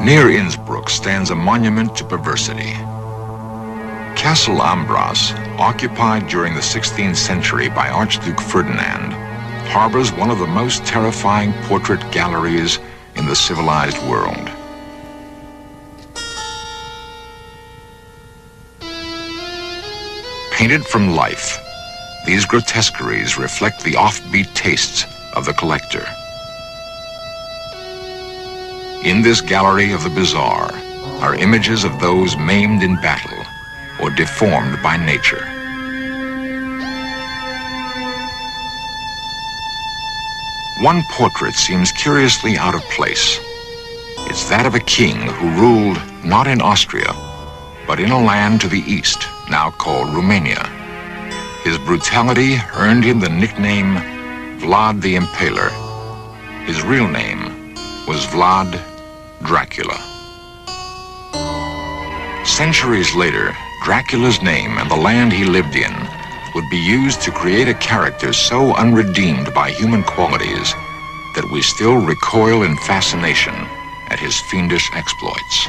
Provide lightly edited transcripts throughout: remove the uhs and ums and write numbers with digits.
Near Innsbruck stands a monument to perversity. Castle Ambras, occupied during the 16th century by Archduke Ferdinand, harbors one of the most terrifying portrait galleries in the civilized world. Painted from life, these grotesqueries reflect the offbeat tastes of the collector. In this gallery of the bizarre are images of those maimed in battle or deformed by nature. One portrait seems curiously out of place. It's that of a king who ruled not in Austria, but in a land to the east, now called Romania. His brutality earned him the nickname Vlad the Impaler. His real name was Vlad Dracula. Centuries later, Dracula's name and the land he lived in would be used to create a character so unredeemed by human qualities that we still recoil in fascination at his fiendish exploits.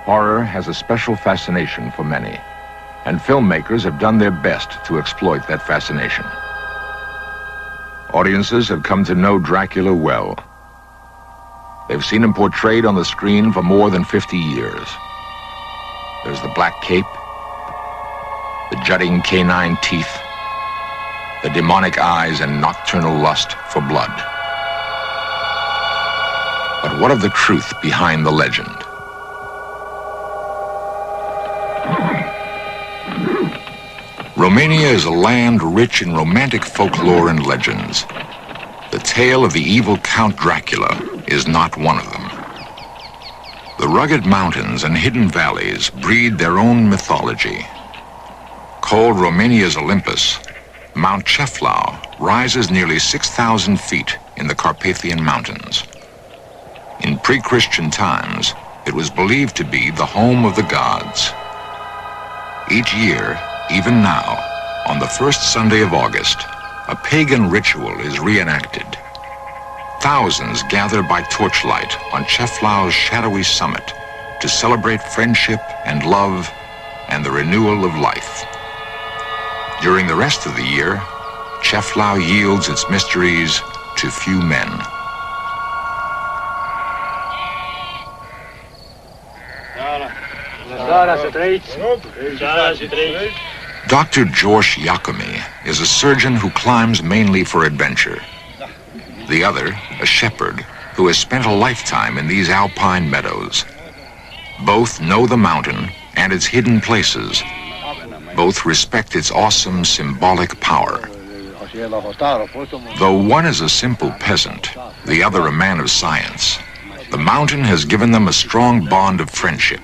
Horror has a special fascination for many, and filmmakers have done their best to exploit that fascination. Audiences have come to know Dracula well. They've seen him portrayed on the screen for more than 50 years. There's the black cape, the jutting canine teeth, the demonic eyes and nocturnal lust for blood. But what of the truth behind the legend? Romania is a land rich in romantic folklore and legends. The tale of the evil Count Dracula is not one of them. The rugged mountains and hidden valleys breed their own mythology. Called Romania's Olympus, Mount Ceflau rises nearly 6,000 feet in the Carpathian Mountains. In pre-Christian times, it was believed to be the home of the gods. Each year, even now, on the first Sunday of August, a pagan ritual is reenacted. Thousands gather by torchlight on Ceflau's shadowy summit to celebrate friendship and love and the renewal of life. During the rest of the year, Ceflau yields its mysteries to few men. Dr. George Yakomi is a surgeon who climbs mainly for adventure. The other, a shepherd, who has spent a lifetime in these alpine meadows. Both know the mountain and its hidden places. Both respect its awesome symbolic power. Though one is a simple peasant, the other a man of science, the mountain has given them a strong bond of friendship.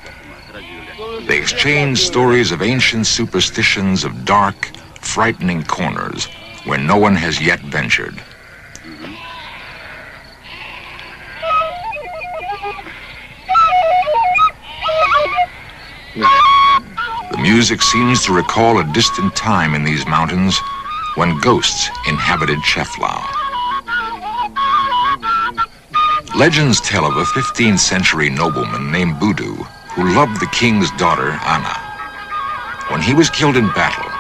They exchange stories of ancient superstitions of dark, frightening corners where no one has yet ventured. The music seems to recall a distant time in these mountains when ghosts inhabited Ceflau. Legends tell of a 15th century nobleman named Budu who loved the king's daughter, Anna. When he was killed in battle,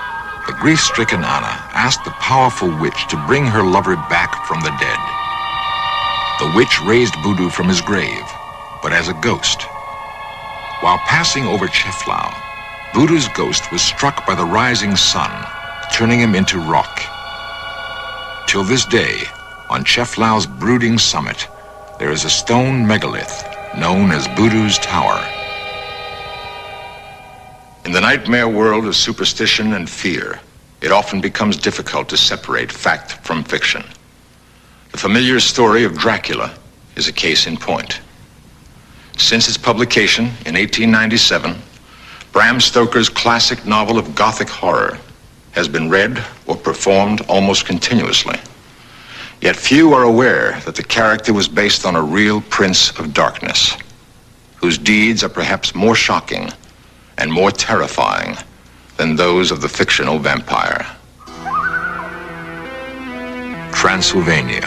the grief-stricken Anna asked the powerful witch to bring her lover back from the dead. The witch raised Budu from his grave, but as a ghost. While passing over Ceflau, Budu's ghost was struck by the rising sun, turning him into rock. Till this day, on Ceflau's brooding summit, there is a stone megalith known as Budu's Tower. In the nightmare world of superstition and fear, it often becomes difficult to separate fact from fiction. The familiar story of Dracula is a case in point. Since its publication in 1897, Bram Stoker's classic novel of Gothic horror has been read or performed almost continuously. Yet few are aware that the character was based on a real prince of darkness, whose deeds are perhaps more shocking and more terrifying than those of the fictional vampire. Transylvania,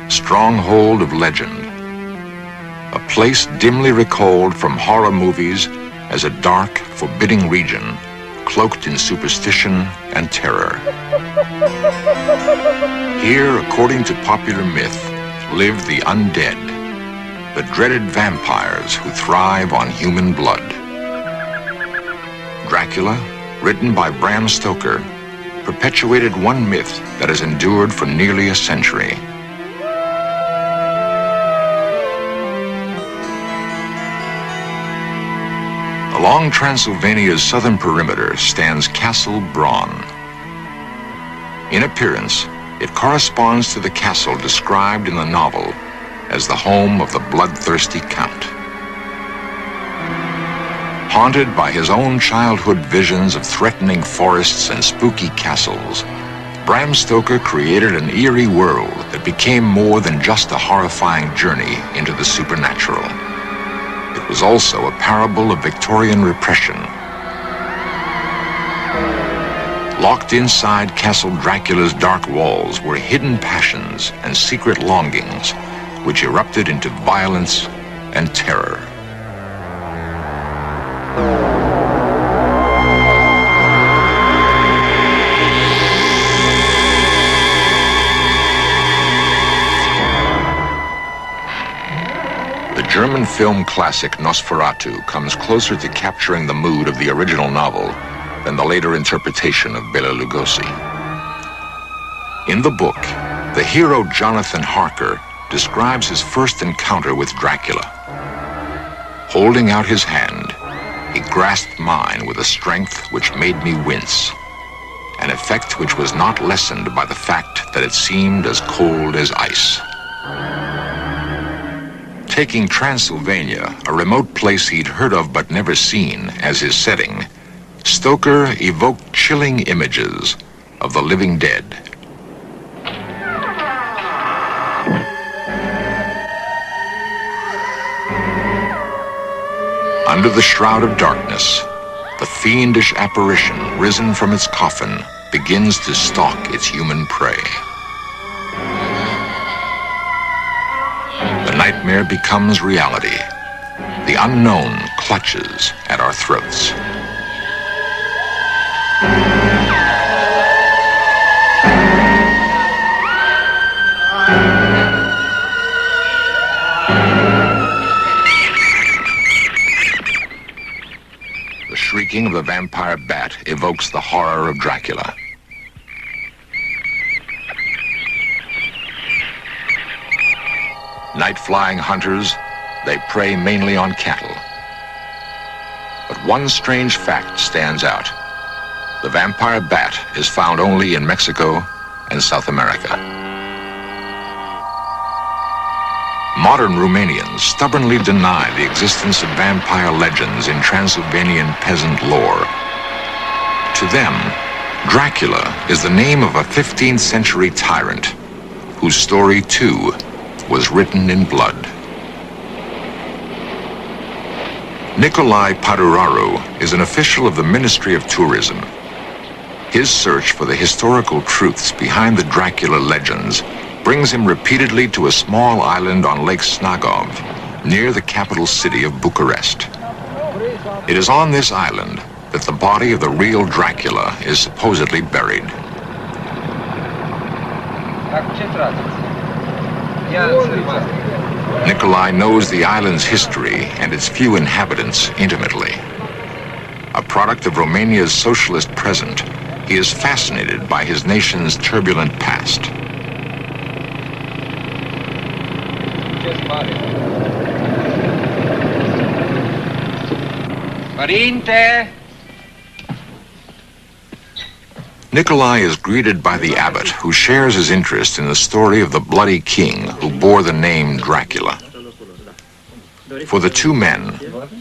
stronghold of legend. A place dimly recalled from horror movies as a dark, forbidding region, cloaked in superstition and terror. Here, according to popular myth, live the undead, the dreaded vampires who thrive on human blood. Dracula, written by Bram Stoker, perpetuated one myth that has endured for nearly a century. Along Transylvania's southern perimeter stands Castle Braun. In appearance, it corresponds to the castle described in the novel as the home of the bloodthirsty Count. Haunted by his own childhood visions of threatening forests and spooky castles, Bram Stoker created an eerie world that became more than just a horrifying journey into the supernatural. It was also a parable of Victorian repression. Locked inside Castle Dracula's dark walls were hidden passions and secret longings, which erupted into violence and terror. The German film classic Nosferatu comes closer to capturing the mood of the original novel than the later interpretation of Bela Lugosi. In the book, the hero Jonathan Harker describes his first encounter with Dracula. Holding out his hand, he grasped mine with a strength which made me wince, an effect which was not lessened by the fact that it seemed as cold as ice. Taking Transylvania, a remote place he'd heard of but never seen, as his setting, Stoker evoked chilling images of the living dead. Under the shroud of darkness, the fiendish apparition risen from its coffin begins to stalk its human prey. The nightmare becomes reality. The unknown clutches at our throats. The shrieking of the vampire bat evokes the horror of Dracula. Night-flying hunters, they prey mainly on cattle. But one strange fact stands out. The vampire bat is found only in Mexico and South America. Modern Romanians stubbornly deny the existence of vampire legends in Transylvanian peasant lore. To them, Dracula is the name of a 15th century tyrant whose story, too, was written in blood. Nicolae Paduraru is an official of the Ministry of Tourism. His search for the historical truths behind the Dracula legends brings him repeatedly to a small island on Lake Snagov, near the capital city of Bucharest. It is on this island that the body of the real Dracula is supposedly buried. Nicolae knows the island's history and its few inhabitants intimately. A product of Romania's socialist present, he is fascinated by his nation's turbulent past. Părinte! Nicolae is greeted by the abbot, who shares his interest in the story of the bloody king who bore the name Dracula. For the two men,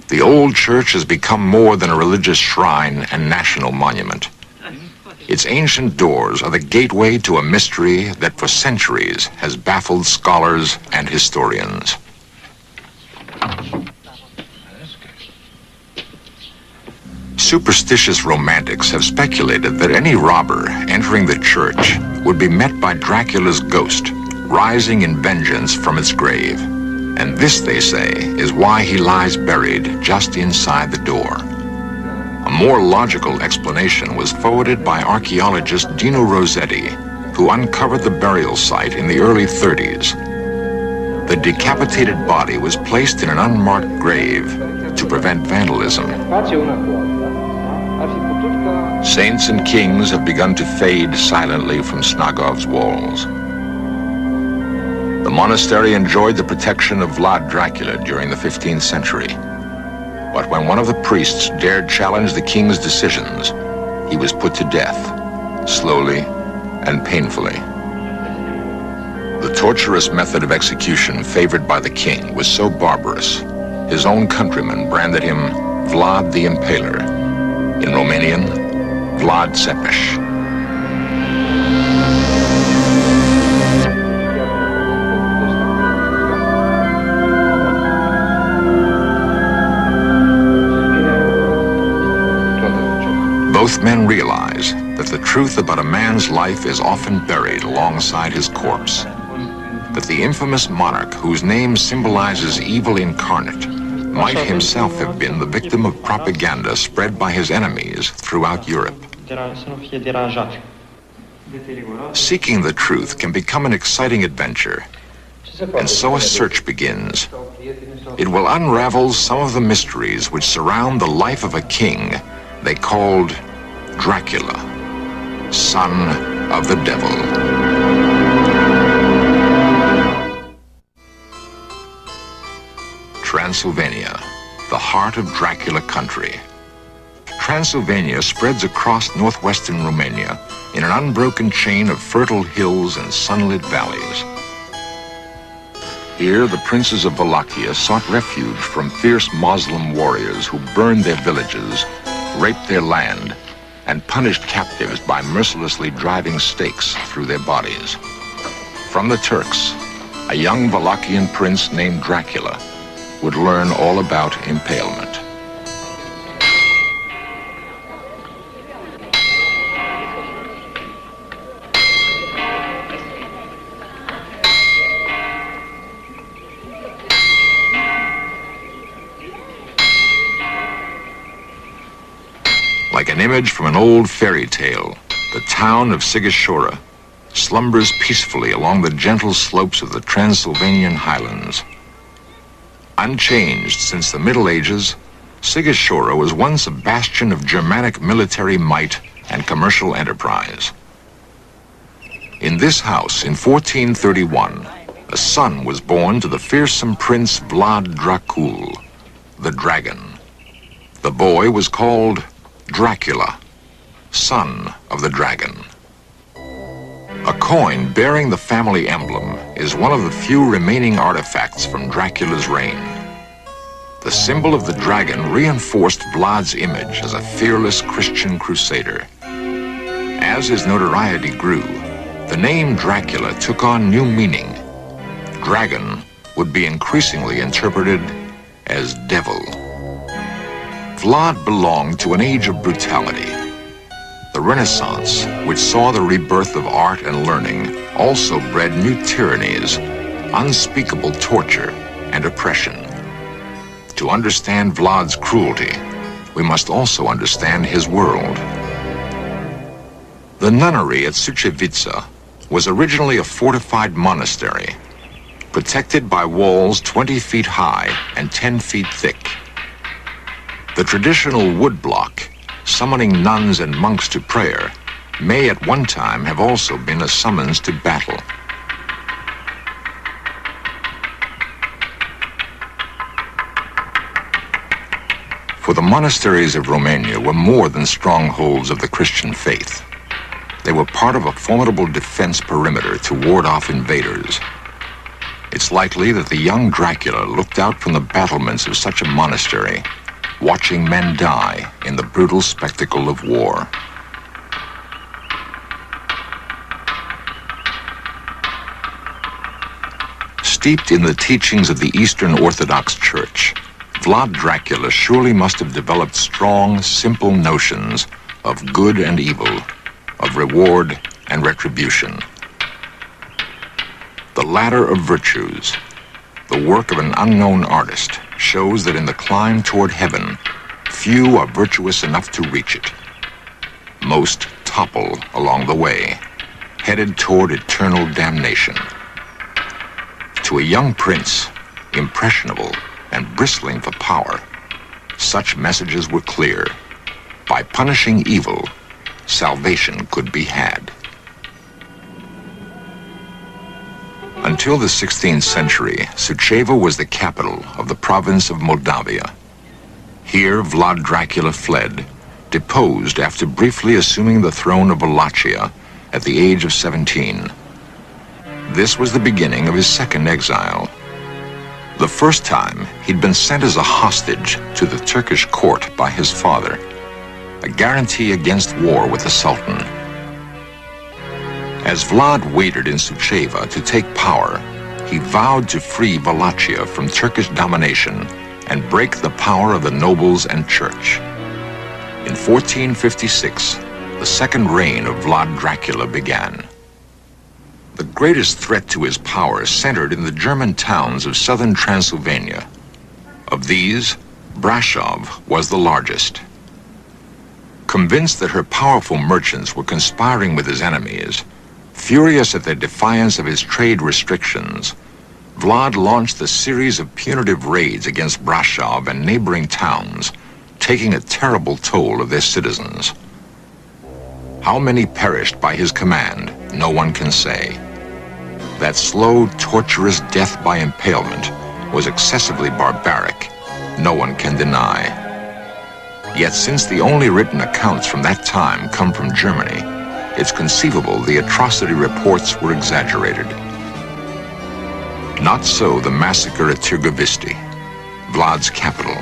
the old church has become more than a religious shrine and national monument. Its ancient doors are the gateway to a mystery that for centuries has baffled scholars and historians. Superstitious romantics have speculated that any robber entering the church would be met by Dracula's ghost, rising in vengeance from its grave. And this, they say, is why he lies buried just inside the door. A more logical explanation was forwarded by archaeologist Dino Rossetti, who uncovered the burial site in the early 30s. The decapitated body was placed in an unmarked grave to prevent vandalism. Saints and kings have begun to fade silently from Snagov's walls. The monastery enjoyed the protection of Vlad Dracula during the 15th century. But when one of the priests dared challenge the king's decisions, he was put to death, slowly and painfully. The torturous method of execution favored by the king was so barbarous, his own countrymen branded him Vlad the Impaler, in Romanian, Vlad Țepeș. Both men realize that the truth about a man's life is often buried alongside his corpse, that the infamous monarch whose name symbolizes evil incarnate might himself have been the victim of propaganda spread by his enemies throughout Europe. Seeking the truth can become an exciting adventure, and so a search begins. It will unravel some of the mysteries which surround the life of a king they called Dracula, son of the devil. Transylvania, the heart of Dracula country. Transylvania spreads across northwestern Romania in an unbroken chain of fertile hills and sunlit valleys. Here, the princes of Wallachia sought refuge from fierce Muslim warriors who burned their villages, raped their land, and punished captives by mercilessly driving stakes through their bodies. From the Turks, a young Wallachian prince named Dracula would learn all about impalement. Like an image from an old fairy tale, the town of Sighișoara slumbers peacefully along the gentle slopes of the Transylvanian highlands. Unchanged since the Middle Ages, Sighișoara was once a bastion of Germanic military might and commercial enterprise. In this house, in 1431, a son was born to the fearsome Prince Vlad Dracul, the dragon. The boy was called Dracula, son of the dragon. A coin bearing the family emblem is one of the few remaining artifacts from Dracula's reign. The symbol of the dragon reinforced Vlad's image as a fearless Christian crusader. As his notoriety grew, the name Dracula took on new meaning. Dragon would be increasingly interpreted as devil. Vlad belonged to an age of brutality. The Renaissance, which saw the rebirth of art and learning, also bred new tyrannies, unspeakable torture, and oppression. To understand Vlad's cruelty, we must also understand his world. The nunnery at Sucevița was originally a fortified monastery, protected by walls 20 feet high and 10 feet thick. The traditional woodblock, summoning nuns and monks to prayer, may at one time have also been a summons to battle. For the monasteries of Romania were more than strongholds of the Christian faith. They were part of a formidable defense perimeter to ward off invaders. It's likely that the young Dracula looked out from the battlements of such a monastery, watching men die in the brutal spectacle of war. Steeped in the teachings of the Eastern Orthodox Church, Vlad Dracula surely must have developed strong, simple notions of good and evil, of reward and retribution. The ladder of virtues, the work of an unknown artist, shows that in the climb toward heaven, few are virtuous enough to reach it. Most topple along the way, headed toward eternal damnation. To a young prince, impressionable and bristling for power, such messages were clear. By punishing evil, salvation could be had. Until the 16th century, Suceava was the capital of the province of Moldavia. Here, Vlad Dracula fled, deposed after briefly assuming the throne of Wallachia at the age of 17. This was the beginning of his second exile. The first time, he'd been sent as a hostage to the Turkish court by his father, a guarantee against war with the Sultan. As Vlad waited in Suceava to take power, he vowed to free Wallachia from Turkish domination and break the power of the nobles and church. In 1456, the second reign of Vlad Dracula began. The greatest threat to his power centered in the German towns of southern Transylvania. Of these, Brasov was the largest. Convinced that her powerful merchants were conspiring with his enemies, furious at their defiance of his trade restrictions, Vlad launched a series of punitive raids against Brasov and neighboring towns, taking a terrible toll of their citizens. How many perished by his command, no one can say. That slow, torturous death by impalement was excessively barbaric, no one can deny. Yet since the only written accounts from that time come from Germany, it's conceivable the atrocity reports were exaggerated. Not so the massacre at Târgoviște, Vlad's capital.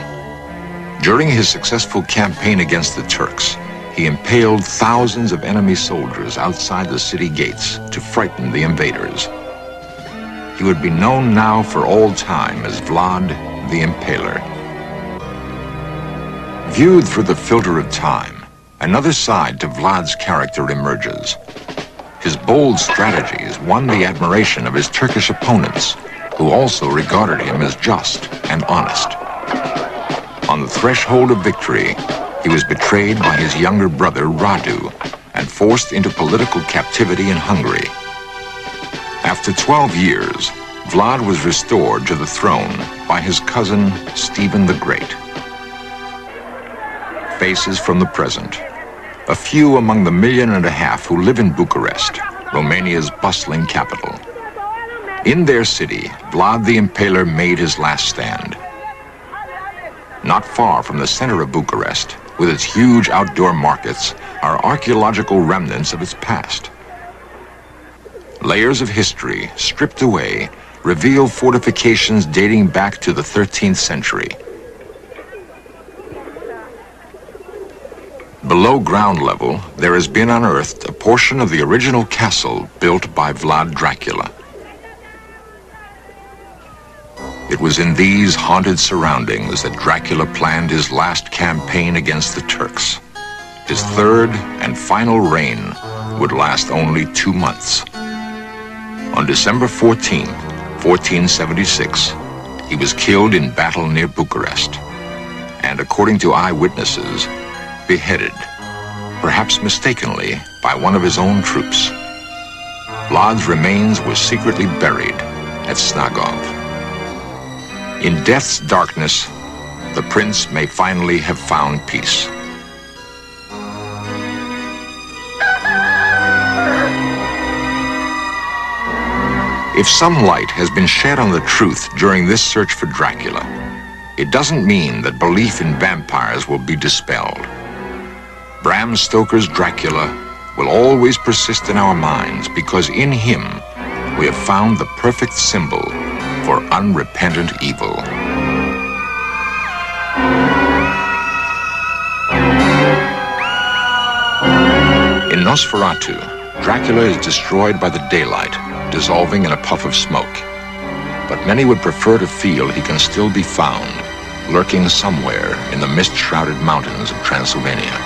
During his successful campaign against the Turks, he impaled thousands of enemy soldiers outside the city gates to frighten the invaders. He would be known now for all time as Vlad the Impaler. Viewed through the filter of time, another side to Vlad's character emerges. His bold strategies won the admiration of his Turkish opponents, who also regarded him as just and honest. On the threshold of victory, he was betrayed by his younger brother Radu and forced into political captivity in Hungary. After 12 years, Vlad was restored to the throne by his cousin Stephen the Great. Faces from the present. A few among the 1.5 million who live in Bucharest, Romania's bustling capital. In their city, Vlad the Impaler made his last stand. Not far from the center of Bucharest, with its huge outdoor markets, are archaeological remnants of its past. Layers of history, stripped away, reveal fortifications dating back to the 13th century. Below ground level, there has been unearthed a portion of the original castle built by Vlad Dracula. It was in these haunted surroundings that Dracula planned his last campaign against the Turks. His third and final reign would last only 2 months. On December 14, 1476, he was killed in battle near Bucharest, and according to eyewitnesses, beheaded, perhaps mistakenly, by one of his own troops. Vlad's remains were secretly buried at Snagov. In death's darkness, the prince may finally have found peace. If some light has been shed on the truth during this search for Dracula, it doesn't mean that belief in vampires will be dispelled. Bram Stoker's Dracula will always persist in our minds because in him we have found the perfect symbol for unrepentant evil. In Nosferatu, Dracula is destroyed by the daylight, dissolving in a puff of smoke. but many would prefer to feel he can still be found, lurking somewhere in the mist-shrouded mountains of Transylvania.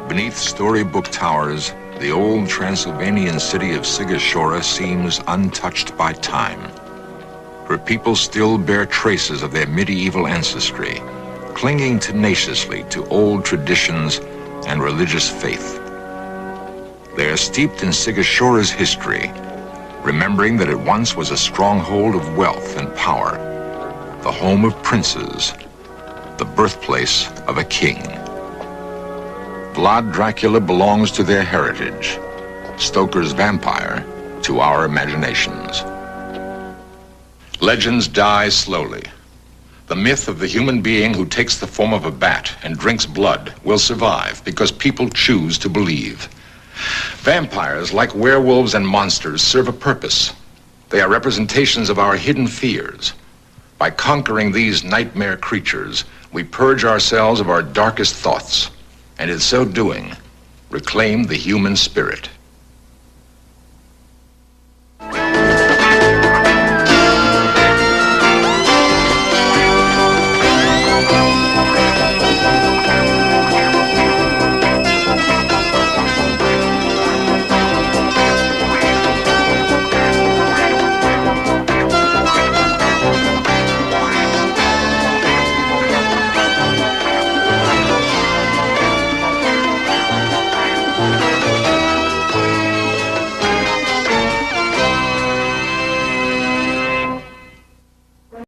Beneath storybook towers, the old Transylvanian city of Sigashora seems untouched by time. Her people still bear traces of their medieval ancestry, clinging tenaciously to old traditions and religious faith. They are steeped in Sigashora's history, remembering that it once was a stronghold of wealth and power, the home of princes, the birthplace of a king. Vlad Dracula belongs to their heritage, Stoker's vampire to our imaginations. Legends die slowly. The myth of the human being who takes the form of a bat and drinks blood will survive because people choose to believe. Vampires, like werewolves and monsters, serve a purpose. They are representations of our hidden fears. By conquering these nightmare creatures, we purge ourselves of our darkest thoughts, and in so doing, reclaim the human spirit.